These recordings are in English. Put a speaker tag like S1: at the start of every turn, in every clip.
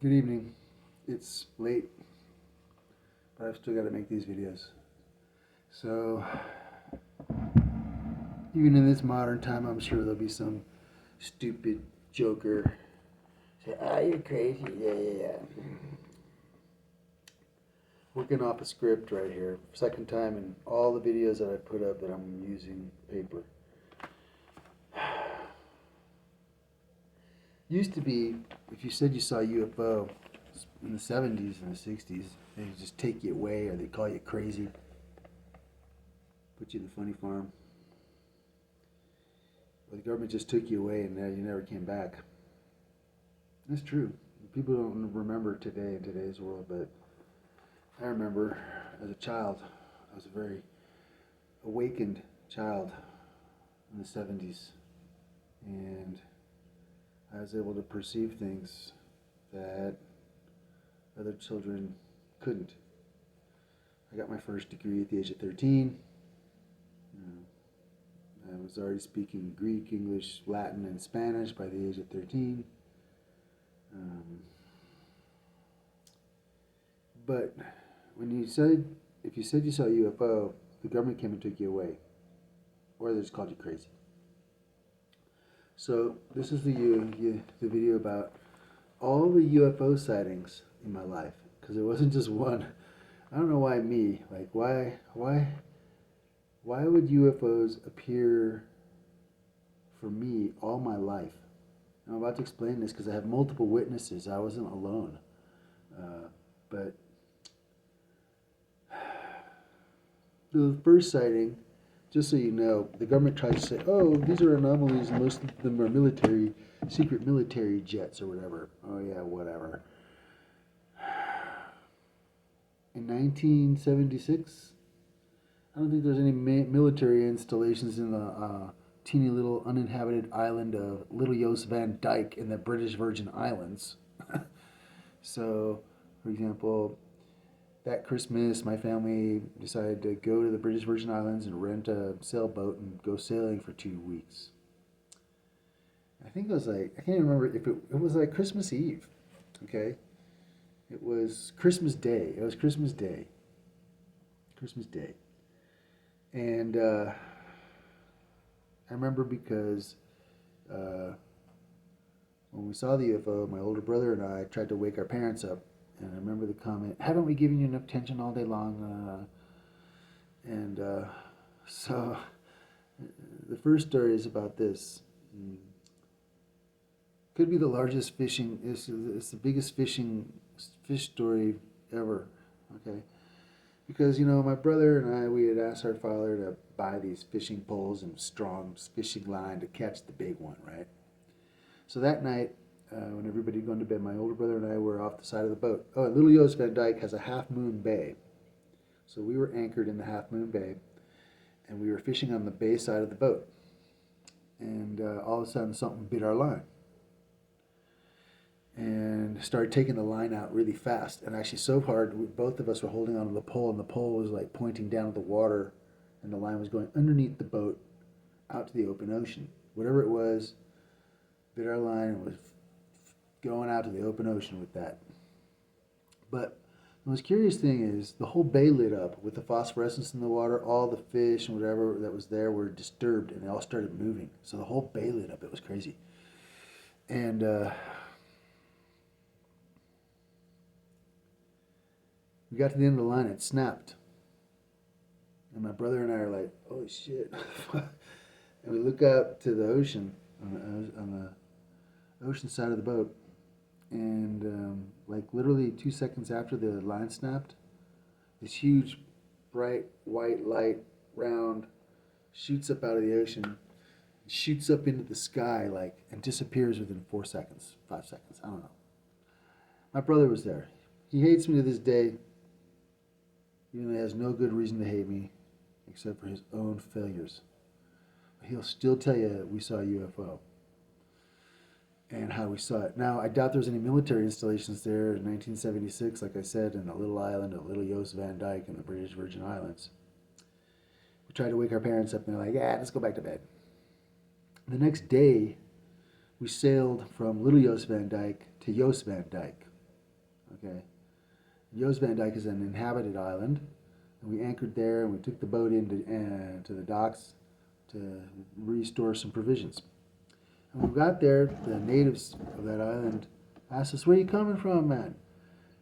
S1: Good evening. It's late, but I've still got to make these videos. So, even in this modern time, I'm sure there'll be some stupid joker say, you're crazy. Yeah. Working off a script right here. Second time in all the videos that I put up that I'm using paper. Used to be, if you said you saw a UFO in the 70s and the 60s, they'd just take you away or they'd call you crazy. Put you in the funny farm. Or the government just took you away and you never came back. That's true. People don't remember today in today's world, but I remember as a child, I was a very awakened child in the 70s. And I was able to perceive things that other children couldn't. I got my first degree at the age of 13. I was already speaking Greek, English, Latin, and Spanish by the age of 13. But if you said you saw a UFO, the government came and took you away, or they just called you crazy. So this is the video about all the UFO sightings in my life, because it wasn't just one. I don't know why me. Like why would UFOs appear for me all my life? I'm about to explain this because I have multiple witnesses. I wasn't alone. But the first sighting, just so you know, the government tries to say, oh, these are anomalies, and most of them are secret military jets or whatever. Oh yeah, whatever. In 1976, I don't think there's any military installations in the teeny little uninhabited island of Little Jos Van Dyke in the British Virgin Islands. So, for example, that Christmas, my family decided to go to the British Virgin Islands and rent a sailboat and go sailing for 2 weeks. I think it was I can't even remember if it was like Christmas Eve, okay? It was Christmas Day. It was Christmas Day. Christmas Day. And I remember because when we saw the UFO, my older brother and I tried to wake our parents up. And I remember the comment, haven't we given you enough attention all day long? So the first story is about this. Could be the largest fishing, it's the biggest fish story ever, okay? Because, my brother and I, we had asked our father to buy these fishing poles and strong fishing line to catch the big one, right? So that night, when everybody had gone to bed, my older brother and I were off the side of the boat. Oh, and Little Jos Van Dyke has a half-moon bay. So we were anchored in the half-moon bay, and we were fishing on the bay side of the boat. And all of a sudden, something bit our line. And started taking the line out really fast. And actually so hard, both of us were holding onto the pole, and the pole was like pointing down at the water, and the line was going underneath the boat out to the open ocean. Whatever it was, bit our line and was going out to the open ocean with that. But the most curious thing is the whole bay lit up with the phosphorescence in the water. All the fish and whatever that was there were disturbed, and they all started moving. So the whole bay lit up. It was crazy. And we got to the end of the line, it snapped. And my brother and I are like, oh shit. And we look out to the ocean, on the ocean side of the boat. And literally 2 seconds after the line snapped, this huge, bright, white light, round, shoots up out of the ocean, shoots up into the sky, and disappears within 4 seconds, 5 seconds, I don't know. My brother was there. He hates me to this day, even though he has no good reason to hate me, except for his own failures. But he'll still tell you we saw a UFO and how we saw it. Now, I doubt there's any military installations there in 1976, like I said, in the little island of Little Jos Van Dyke in the British Virgin Islands. We tried to wake our parents up, and they're like, let's go back to bed. The next day, we sailed from Little Jos Van Dyke to Jos Van Dyke. Okay. Joost Van Dyke is an inhabited island, and we anchored there, and we took the boat into to the docks to restore some provisions. And when we got there, the natives of that island asked us, "Where are you coming from, man?"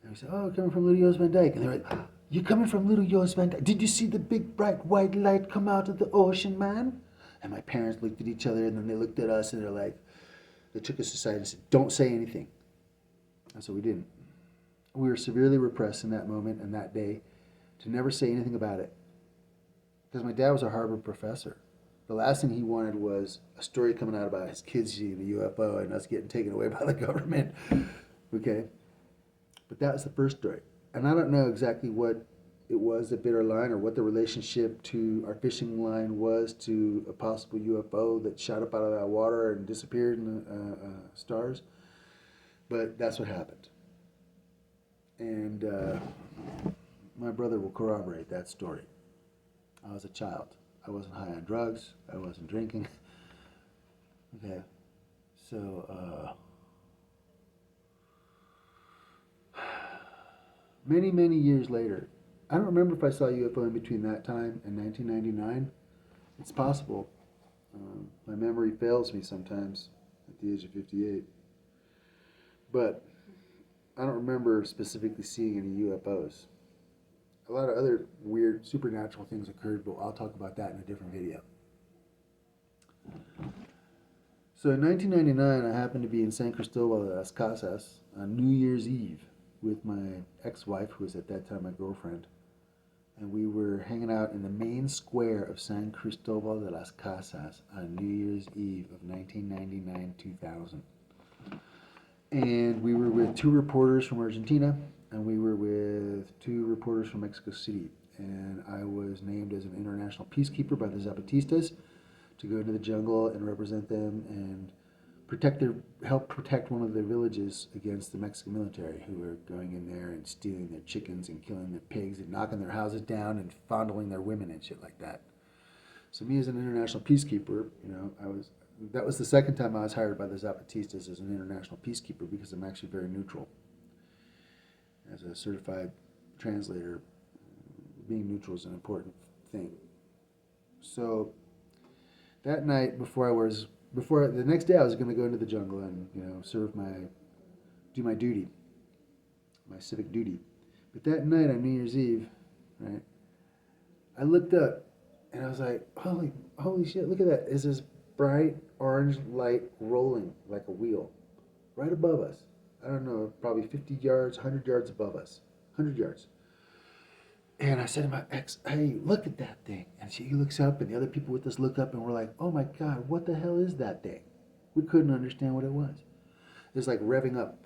S1: And we said, "Oh, we're coming from Little Joost Van Dyke." And they're like, "You coming from Little Joost Van Dyke? Did you see the big bright white light come out of the ocean, man?" And my parents looked at each other, and then they looked at us, and they're like, they took us aside and said, "Don't say anything." And so we didn't. We were severely repressed in that moment and that day to never say anything about it. Because my dad was a Harvard professor. The last thing he wanted was a story coming out about his kids seeing a UFO and us getting taken away by the government. Okay? But that was the first story. And I don't know exactly what it was that bit our line or what the relationship to our fishing line was to a possible UFO that shot up out of that water and disappeared in the stars. But that's what happened. And my brother will corroborate that story. I was a child. I wasn't high on drugs. I wasn't drinking. Okay. So, many, many years later, I don't remember if I saw a UFO in between that time and 1999. It's possible. My memory fails me sometimes at the age of 58. But I don't remember specifically seeing any UFOs. A lot of other weird supernatural things occurred, but I'll talk about that in a different video. So in 1999, I happened to be in San Cristobal de las Casas on New Year's Eve with my ex-wife, who was at that time my girlfriend. And we were hanging out in the main square of San Cristobal de las Casas on New Year's Eve of 1999-2000. And we were with two reporters from Argentina, and we were with two reporters from Mexico City. And I was named as an international peacekeeper by the Zapatistas to go into the jungle and represent them and help protect one of their villages against the Mexican military, who were going in there and stealing their chickens and killing their pigs and knocking their houses down and fondling their women and shit like that. So me as an international peacekeeper, that was the second time I was hired by the Zapatistas as an international peacekeeper, because I'm actually very neutral. As a certified translator, being neutral is an important thing. So that night, the next day I was going to go into the jungle and do my duty, my civic duty. But that night on New Year's Eve, right, I looked up and I was like, holy shit, look at that. Is this bright orange light rolling like a wheel right above us? I don't know, probably 50 yards, 100 yards above us. 100 yards. And I said to my ex, "Hey, look at that thing." And she looks up, and the other people with us look up, and we're like, "Oh my God, what the hell is that thing?" We couldn't understand what it was. It's like revving up.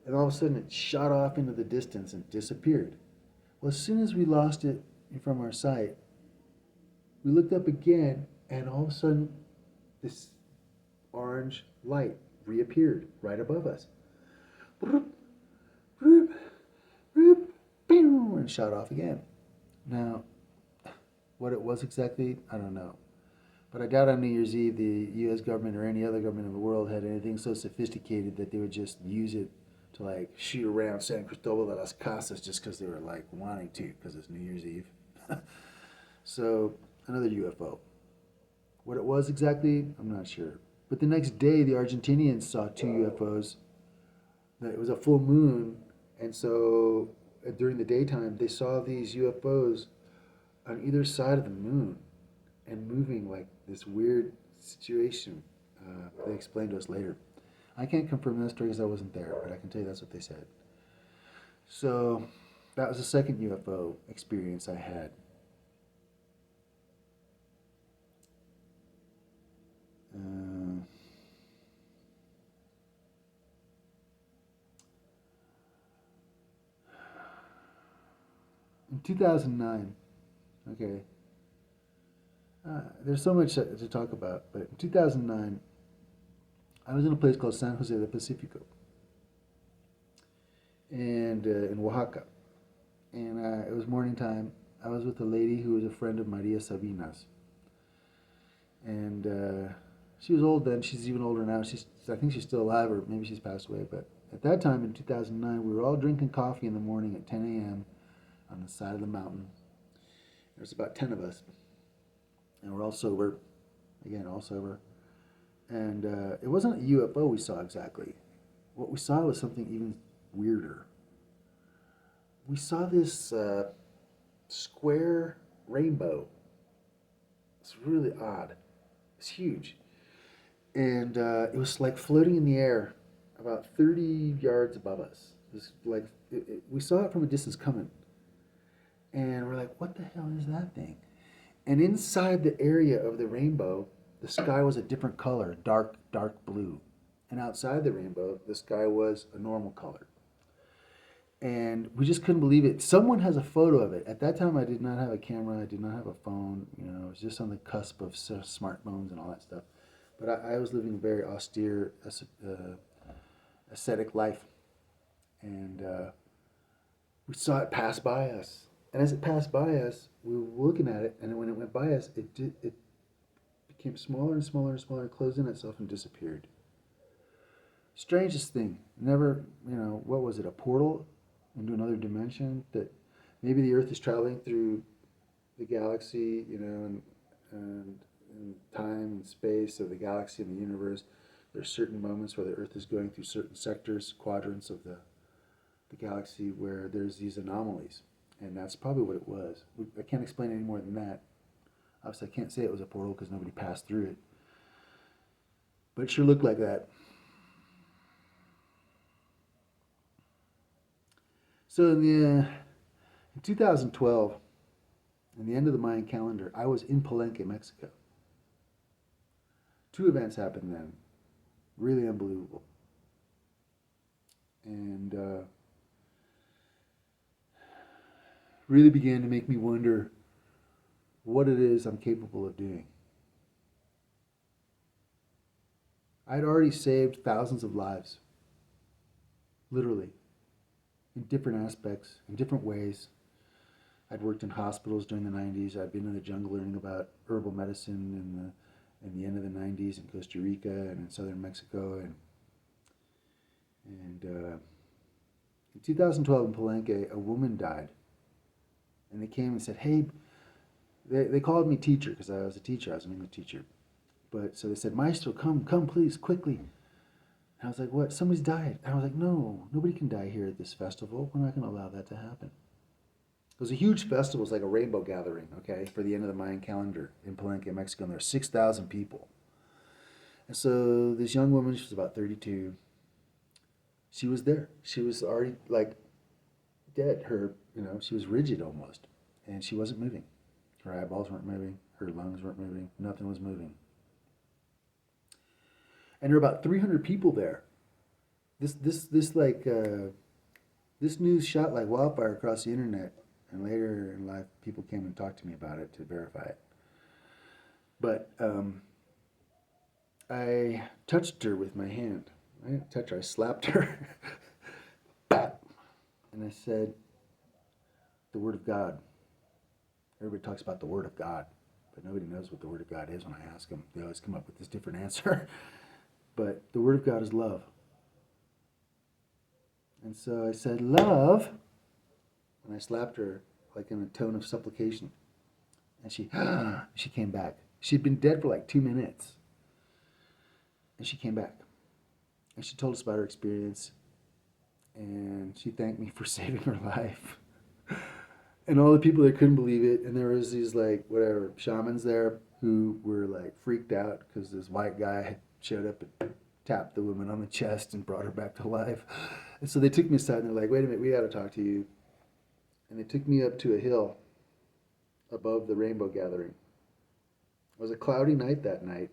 S1: And all of a sudden it shot off into the distance and disappeared. Well, as soon as we lost it from our sight, we looked up again, and all of a sudden this orange light reappeared right above us. And shot off again. Now, what it was exactly, I don't know. But I doubt on New Year's Eve the U.S. government or any other government in the world had anything so sophisticated that they would just use it to like shoot around San Cristobal de las Casas just because they were like wanting to, because it's New Year's Eve. So, another UFO. What it was exactly, I'm not sure. But the next day, the Argentinians saw two UFOs. It was a full moon, and so during the daytime, they saw these UFOs on either side of the moon and moving like this weird situation. They explained to us later. I can't confirm that story because I wasn't there, but I can tell you that's what they said. So that was the second UFO experience I had. In 2009, okay, there's so much to talk about, but in 2009, I was in a place called San Jose del Pacifico, and in Oaxaca, and it was morning time. I was with a lady who was a friend of Maria Sabina's, and she was old then. She's even older now. I think she's still alive, or maybe she's passed away, but at that time in 2009, we were all drinking coffee in the morning at 10 a.m. on the side of the mountain. There's about 10 of us, and we're all sober. Again, all sober. And it wasn't a UFO we saw exactly. What we saw was something even weirder. We saw this square rainbow. It's really odd. It's huge. And it was like floating in the air about 30 yards above us. It was like, we saw it from a distance coming. And we're like, what the hell is that thing? And inside the area of the rainbow, the sky was a different color, dark, dark blue. And outside the rainbow, the sky was a normal color. And we just couldn't believe it. Someone has a photo of it. At that time, I did not have a camera. I did not have a phone. I was just on the cusp of smartphones and all that stuff. But I was living a very austere, ascetic life. And we saw it pass by us. And as it passed by us, we were looking at it. And when it went by us, it became smaller and smaller and smaller, closing itself and disappeared. Strangest thing. Never, what was it, a portal into another dimension? That maybe the Earth is traveling through the galaxy, and time and space of the galaxy and the universe. There's certain moments where the Earth is going through certain sectors, quadrants of the galaxy, where there's these anomalies. And that's probably what it was. I can't explain any more than that. Obviously, I can't say it was a portal because nobody passed through it. But it sure looked like that. So in 2012, in the end of the Mayan calendar, I was in Palenque, Mexico. Two events happened then. Really unbelievable. And really began to make me wonder what it is I'm capable of doing. I'd already saved thousands of lives, literally, in different aspects, in different ways. I'd worked in hospitals during the 90s. I'd been in the jungle learning about herbal medicine in the end of the 90s in Costa Rica and in southern Mexico. And in 2012 in Palenque, a woman died. And they came and said, hey, they called me teacher because I was a teacher. I was an English teacher. But so they said, Maestro, come please, quickly. And I was like, what? Somebody's died. And I was like, no, nobody can die here at this festival. We're not going to allow that to happen. It was a huge festival. It was like a rainbow gathering, okay, for the end of the Mayan calendar in Palenque, Mexico. And there were 6,000 people. And so this young woman, she was about 32, she was there. She was already like dead. She was rigid almost. And she wasn't moving. Her eyeballs weren't moving. Her lungs weren't moving. Nothing was moving. And there were about 300 people there. This news shot like wildfire across the internet, and later in life, people came and talked to me about it to verify it. But I touched her with my hand. I didn't touch her. I slapped her, and I said, "The Word of God." Everybody talks about the Word of God, but nobody knows what the Word of God is. When I ask them, they always come up with this different answer. But the Word of God is love. And so I said, love, and I slapped her like in a tone of supplication. And she came back. She'd been dead for like 2 minutes. And she came back. And she told us about her experience. And she thanked me for saving her life. And all the people there couldn't believe it. And there was these shamans there who were like freaked out because this white guy had showed up and tapped the woman on the chest and brought her back to life. And so they took me aside and they're like, wait a minute, we got to talk to you. And they took me up to a hill above the rainbow gathering. It was a cloudy night that night.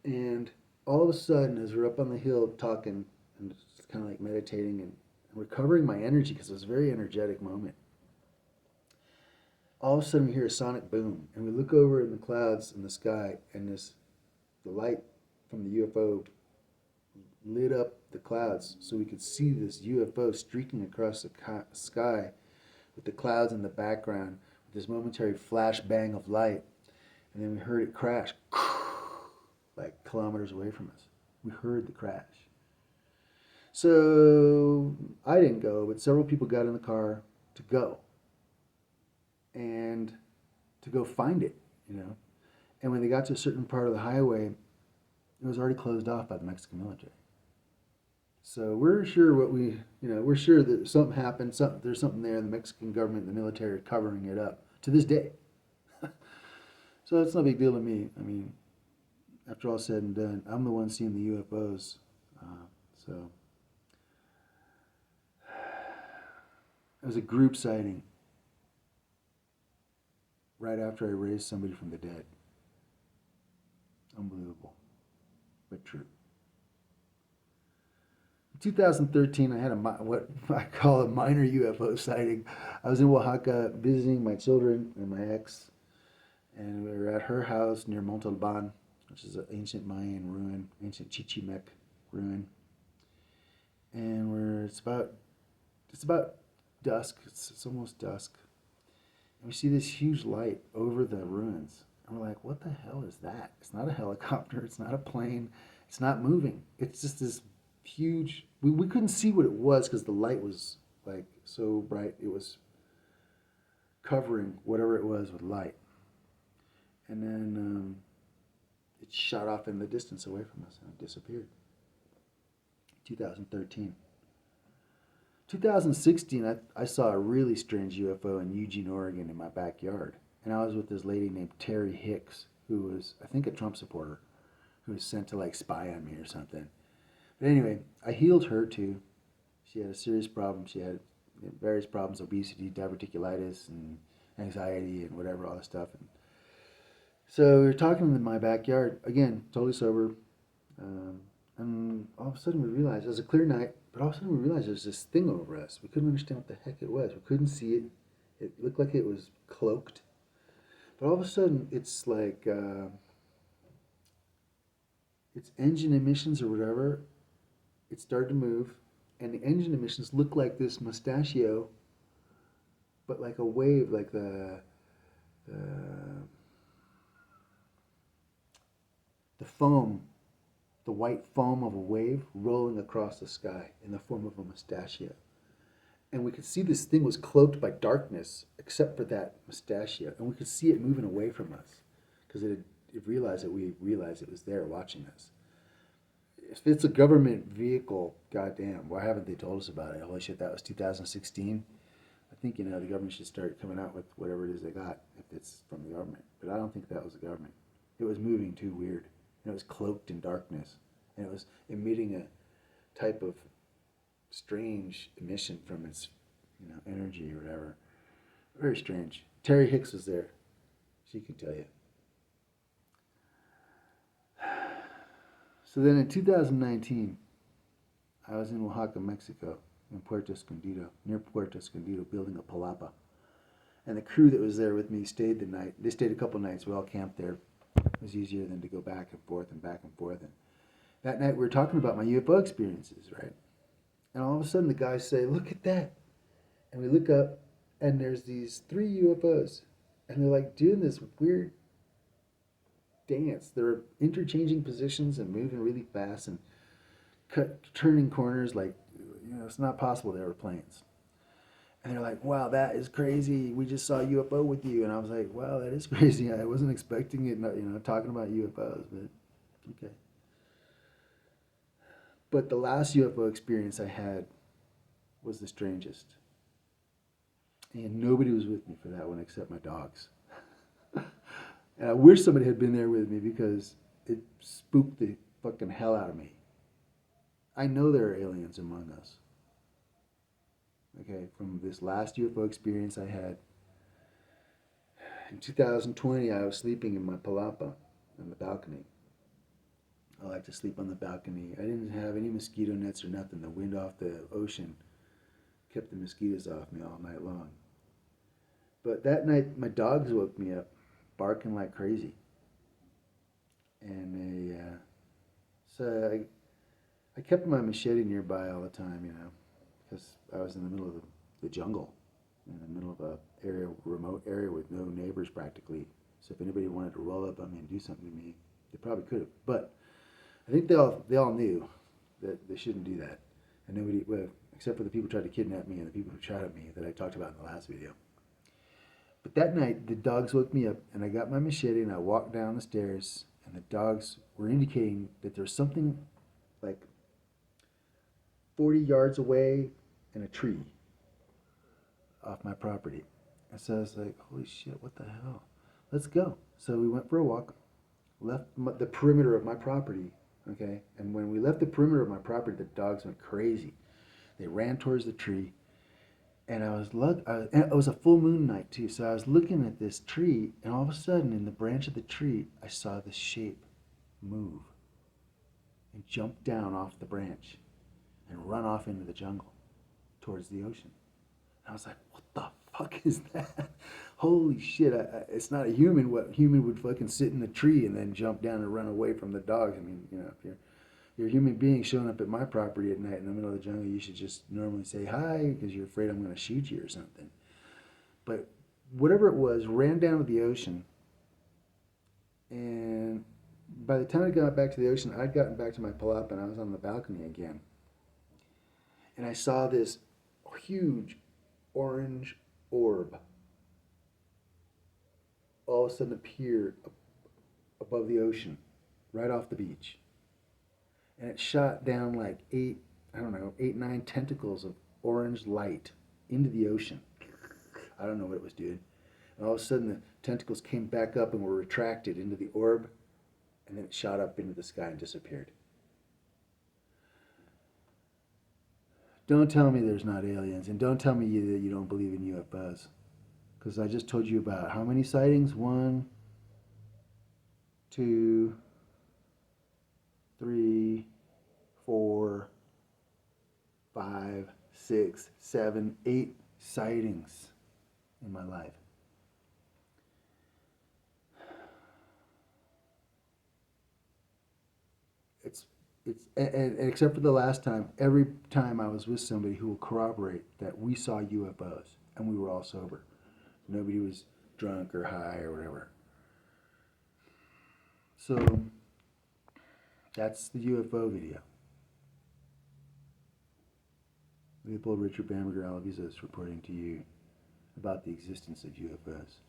S1: And all of a sudden, as we're up on the hill talking and just kind of like meditating and recovering my energy, because it was a very energetic moment, all of a sudden we hear a sonic boom. And we look over in the clouds in the sky, and the light from the UFO lit up the clouds so we could see this UFO streaking across the sky with the clouds in the background with this momentary flash bang of light. And then we heard it crash like kilometers away from us. We heard the crash. So I didn't go, but several people got in the car to go and to go find it, you know. And when they got to a certain part of the highway, it was already closed off by the Mexican military. So we're sure we're sure that something happened. There's something there. The Mexican government, the military, are covering it up to this day. So it's no big deal to me. I mean, after all said and done, I'm the one seeing the UFOs. So it was a group sighting right after I raised somebody from the dead. Unbelievable, but true. In 2013, I had what I call a minor UFO sighting. I was in Oaxaca visiting my children and my ex, and we were at her house near Montalban, which is an ancient Mayan ruin, ancient Chichimec ruin. And it's about dusk. It's almost dusk, and we see this huge light over the ruins, and we're like, "What the hell is that?" It's not a helicopter. It's not a plane. It's not moving. It's just this huge. We couldn't see what it was because the light was like so bright. It was covering whatever it was with light, and then it shot off in the distance away from us and it disappeared. 2013. 2016, I saw a really strange UFO in Eugene, Oregon in my backyard. And I was with this lady named Terry Hicks, who was, I think, a Trump supporter, who was sent to like spy on me or something. But anyway, I healed her too. She had a serious problem. She had various problems, obesity, diverticulitis, and anxiety, and whatever, all this stuff. And so we were talking in my backyard, again, totally sober. And all of a sudden we realized, it was a clear night, but all of a sudden we realized there was this thing over us. We couldn't understand what the heck it was. We couldn't see it. It looked like it was cloaked. But all of a sudden it's like, its engine emissions or whatever, it started to move. And the engine emissions looked like this mustachio, but like a wave, like the foam, the white foam of a wave rolling across the sky in the form of a mustachio. And we could see this thing was cloaked by darkness except for that mustachio. And we could see it moving away from us because it realized that we realized it was there watching us. If it's a government vehicle, goddamn, why haven't they told us about it? Holy shit, that was 2016. I think, the government should start coming out with whatever it is they got if it's from the government. But I don't think that was the government. It was moving too weird. And it was cloaked in darkness. And it was emitting a type of strange emission from its, energy or whatever. Very strange. Terry Hicks was there. She could tell you. So then in 2019, I was in Oaxaca, Mexico, in Puerto Escondido, near Puerto Escondido, building a palapa. And the crew that was there with me stayed the night. They stayed a couple nights. We all camped there. It was easier than to go back and forth and back and forth. And that night we were talking about my UFO experiences, right? And all of a sudden the guys say, "Look at that." And we look up and there's these 3 UFOs. And they're like doing this weird dance. They're interchanging positions and moving really fast and turning corners like, it's not possible they were planes. And they're like, "Wow, that is crazy. We just saw a UFO with you." And I was like, "Wow, that is crazy. I wasn't expecting it, talking about UFOs, but okay." But the last UFO experience I had was the strangest. And nobody was with me for that one except my dogs. And I wish somebody had been there with me because it spooked the fucking hell out of me. I know there are aliens among us. Okay, from this last UFO experience I had. In 2020, I was sleeping in my palapa on the balcony. I like to sleep on the balcony. I didn't have any mosquito nets or nothing. The wind off the ocean kept the mosquitoes off me all night long. But that night, my dogs woke me up, barking like crazy. And so I kept my machete nearby all the time, because I was in the middle of the jungle, in the middle of a remote area with no neighbors practically. So if anybody wanted to roll up on me and do something to me, they probably could have. But I think they all knew that they shouldn't do that, and nobody, well, except for the people who tried to kidnap me and the people who shot at me that I talked about in the last video. But that night, the dogs woke me up, and I got my machete and I walked down the stairs, and the dogs were indicating that there was something like 40 yards away in a tree off my property. And so I was like, holy shit, what the hell? Let's go. So we went for a walk, left the perimeter of my property, okay? And when we left the perimeter of my property, the dogs went crazy. They ran towards the tree. And it was a full moon night too, so I was looking at this tree, and all of a sudden, in the branch of the tree, I saw this shape move and jump down off the branch and run off into the jungle towards the ocean. And I was like, what the fuck is that? Holy shit, it's not a human. What human would fucking sit in the tree and then jump down and run away from the dogs? I mean, if you're a human being showing up at my property at night in the middle of the jungle, you should just normally say hi because you're afraid I'm going to shoot you or something. But whatever it was, ran down to the ocean. And by the time I got back to the ocean, I'd gotten back to my palapa and I was on the balcony again. And I saw this huge orange orb all of a sudden appear above the ocean, right off the beach. And it shot down like 9 tentacles of orange light into the ocean. I don't know what it was doing. And all of a sudden the tentacles came back up and were retracted into the orb, and then it shot up into the sky and disappeared. Don't tell me there's not aliens, and don't tell me that you don't believe in UFOs. Because I just told you about how many sightings? 1, 2, 3, 4, 5, 6, 7, 8 sightings in my life. And except for the last time, every time I was with somebody who will corroborate that we saw UFOs and we were all sober. Nobody was drunk or high or whatever. So that's the UFO video. Leopold Richard Bamberger Alavizos reporting to you about the existence of UFOs.